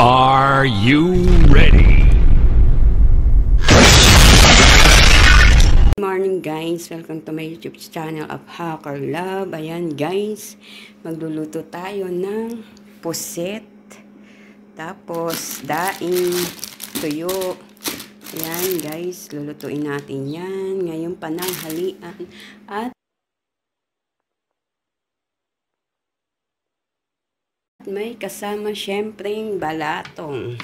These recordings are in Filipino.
Are you ready? Good morning guys, welcome to my YouTube channel of Hacker Love. Ayan guys, magluluto tayo ng puset, tapos daing, tuyo. Ayan guys, lulutuin natin yan ngayong pananghalian. At may kasama syempreng balatong.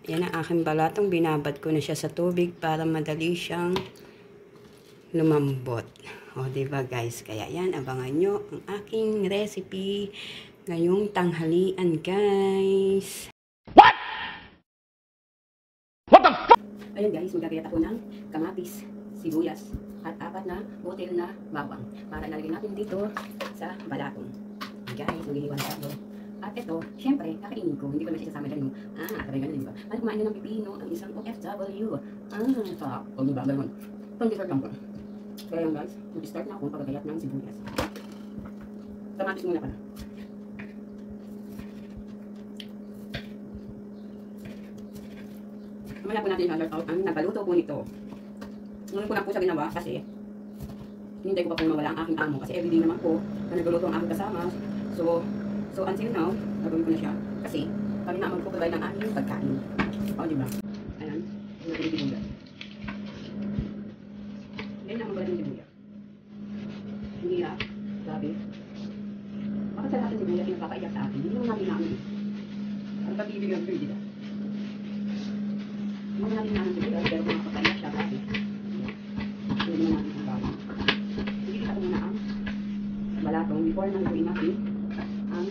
Yan ang aking balatong. Binabad ko na siya sa tubig para madali siyang lumambot. O, diba guys? Kaya yan, abangan nyo ang aking recipe ngayong tanghalian guys. What? What the fuck? Ayan guys, magagayat ako ng kamatis, sibuyas, at 4 na butil na bawang. Para nalagyan natin dito sa balatong. Guys, maghihiwan tayo. At ito, syempre, kakainin ko. Hindi ko na siya kasama dyan. Sabay ganun, diba? Ano kumain na ng pipino ang isang OFW? Sarap. O, diba? Ganun. Pang-dessert lang ko. Kaya yan guys, mag-start na akong pagkagayat ng sibuyas. Kamatis muna pala. Mamaya po natin i-alert out ang nagaluto po nito. Ngayon ko na po siya ginawa kasi hindi ko pa po mawala ang aking amo. Kasi everyday naman po na nagluto ang aking kasama. So until now, nagawin ko na siya. Kasi kami na magpapagay ng aming pagkain. O, diba? Ayan. Yung natin yung sibuyas. Yan na ang magaling yung sibuyas. Hindi ha. Grabe. Bakit sa lahat ng sibuyas yung napapaiyak sa atin? Hindi naman natin namin. Ang pag-ibig ng food, diba? Hindi naman natin namin sibuyas, pero kung napapaiyak siya, grabe. Hindi naman natin ang bawang. Hindi ka muna ang balatong before nang gawin natin ang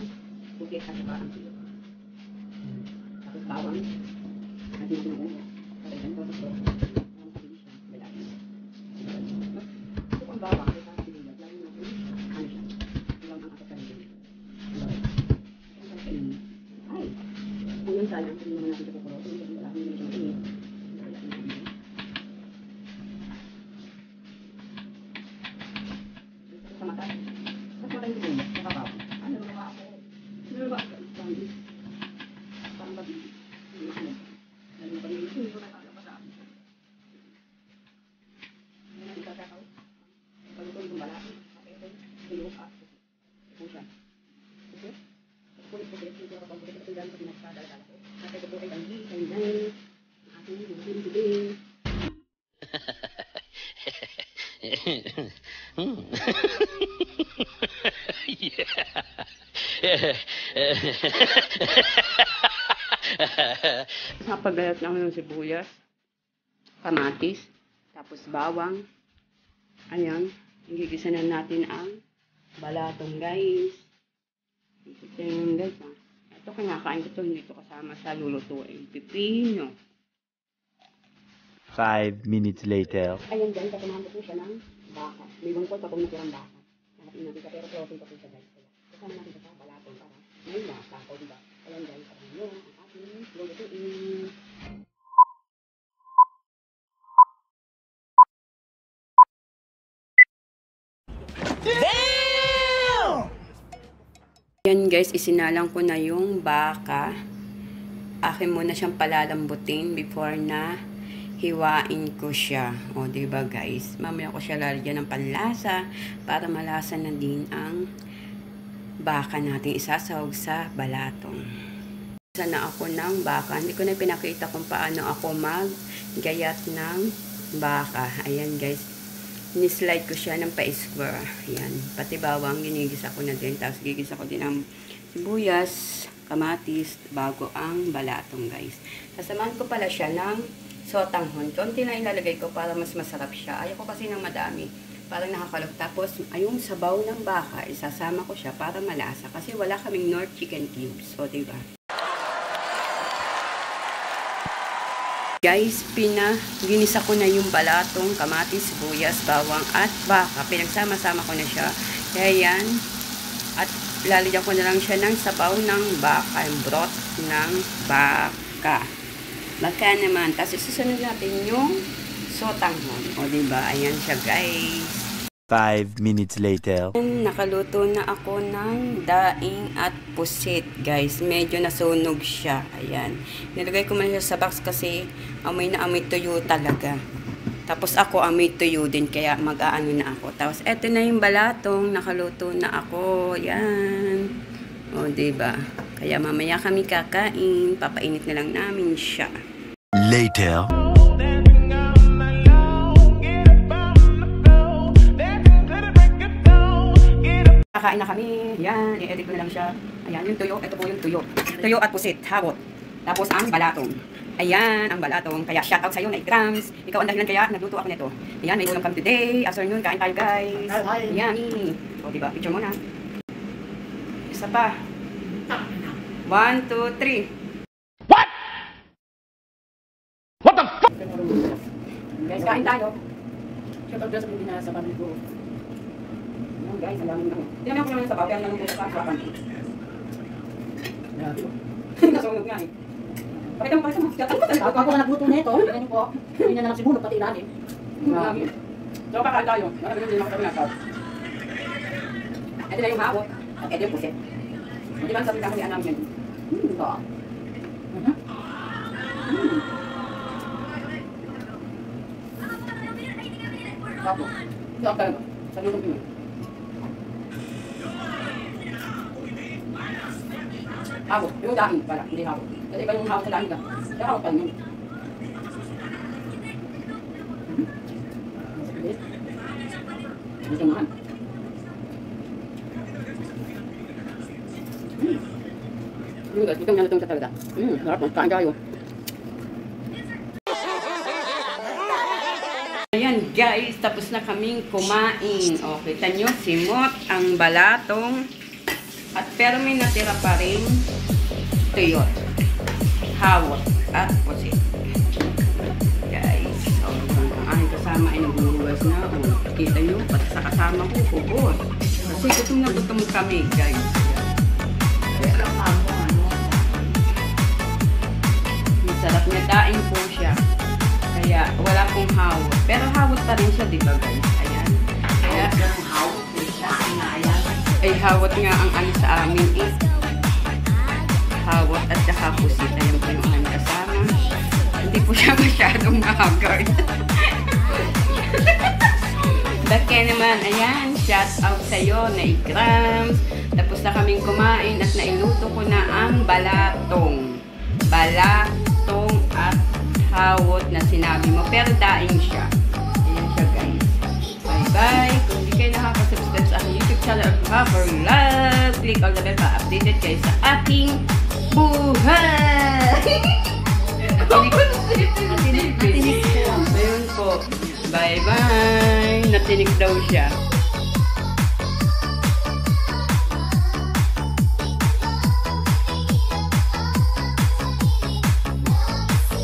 pusit at saka ang tuyo. Tapos bawang. Natin natin ang ulo. Para ganito sa ito. Ang pabilis siya. Balagin. Ito ang bawang. Ito ang sibuyas. Lagyan natin. Ano siya? Ilang ang atas kanin. Ang kanin. Ay! Kung yun sayang, hindi naman natin ito kukulo. Hindi naman natin ito matinit. Sa mata. Mas mata yung sibuyas. Nakabaw. Ano naman ako? Parang babi. Lalo na pag-ibig. Hindi ko nakakapa sa akin. Hindi na ikakakaw. Paluto yung balaki. Kapete. Tulog at pusa. Okay? Pulit-pulit. Hindi ko kapag-pulit. Ito dyan pag pinagsadala ko. At ito po ay ang hintay. Ang aking hintay. Napagayat lang ng sibuyas, kamatis, tapos bawang. Ayan, igigisa na natin ang balatong guys. Ito yung guys ha. Ito kinakain ko ito, hindi ito kasama sa lulutuin. Pipino. 5 minutes later. Ayan guys, kasamahan ko po siya ng baka. May bangkot ako natirang baka. Nakatin natin ka, pero protein pa po siya guys. Kasama natin ito sa balatong para may nasa, diba? Ayan guys, kasama nyo ang ating lulutuin. Damn! Ayan guys, isinalang ko na yung baka. Akin muna siyang palalambutin before na hiwain ko siya. O, diba guys? Mamaya ko siya lalagyan ng panlasa para malasa na din ang baka natin isasawag sa balatong. Isa na ako ng baka. Hindi ko na pinakita kung paano ako maggayat ng baka. Ayan guys. Ni-slide ko siya ng pa-square. Ayan. Pati bawang, ginigisa ko na din. Tapos gigisa ko din ang sibuyas, kamatis, bago ang balatong guys. Kasamahan ko pala siya ng sotanghon. Konti na ilalagay ko para mas masarap siya. Ayaw ko kasi ng madami. Parang nakakalog. Tapos, ayong sabaw ng baka, isasama ko siya para malasa. Kasi wala kaming North chicken cubes. O, diba? Guys, ginisa ko na yung balatong, kamatis, sibuyas, bawang, at baka. Pinagsama-sama ko na siya. Kaya yan. At lalagyan ko na lang siya ng sabaw ng baka. Yung broth ng baka. Baka naman. Tapos susunod natin yung sotanghon. O, diba? Ayan siya, guys. 5 minutes later. Nakaluto na ako ng daing at pusit, guys. Medyo nasunog siya. Ayan. Nilagay ko muna siya sa box kasi amoy na amoy tuyo talaga. Tapos ako amoy tuyo din kaya mag-aano na ako. Tapos eto na yung balatong. Nakaluto na ako. Ayan. O, diba? Kaya mamaya kami kakain. Papainit na lang namin siya. Later. Kakain na kami. Yan, i-edit ko na lang siya. Ayan, yung tuyo. Ito po yung tuyo. Tuyo at pusit, hawot. Tapos ang balatong. Ayan, ang balatong. Kaya shout out sa'yo na Grams. Ikaw ang dahilan kaya nagluto ako nito. Ayan, may ulam kami today. Afternoon, kain tayo guys. Ayan. O, diba? Picture mo na. Isa pa. 1, 2, 3. What? What the fuck? Guys, kain tayo. Shout out sa Pilipinas sa family ko. Ayan guys, ang daming ako. Tinamay ko naman sa baw. Kaya naman ko sa kasapan. Nasunog nga eh. Pakita mo. Ako na nagluto nito. Ganyan po. Hindi na lang siguro pati ilalim. So, kakain tayo. Marami din ako kami nakaw. Ito na yung hawot. At ito yung pusit. Hindi ba sabi kasi namin yun? Ito. Ako. Ito ang talaga. Sa lutong pinag. Hawot. Yung daing pala. Hindi hawot. Kasi iba yung hawot sa daing ka. Kaya hawot pa yun. Gusto naman. Guys, itong nalutong sa talaga. Harap mo. Kain tayo. Ayan guys, tapos na kaming kumain. O, kita nyo, simot ang balatong. At pero may natira pa rin tuyot, hawot, at pusit. Guys, so, ang aking kasama ay nagbubugas na. O, kita nyo, pati sa kasama ko, hubos. Kasi gutom na gutom kami, guys. Sarap niya, daing po siya. Kaya wala pong hawot. Pero hawot pa rin siya, di ba guys? Ayan. Kaya hawot po siya. Ay hawot nga ang ano sa amin eh. Hawot at saka pusit. Ayan po yung aming kasama. Hindi po siya masyadong mahagard. Bakit naman, ayan, shout out sa'yo na Grams. Tapos na kaming kumain at nailuto ko na ang balatong. Balatong at hawot na sinabi mo. Pero daing siya. Ayan siya guys. Bye-bye. Kung di kayo nakaka-subscribe sa aking YouTube channel at Cover Love, click all the bell para updated kayo sa aking buhay. Natinig po. Ayun po. Bye-bye. Natinig daw siya.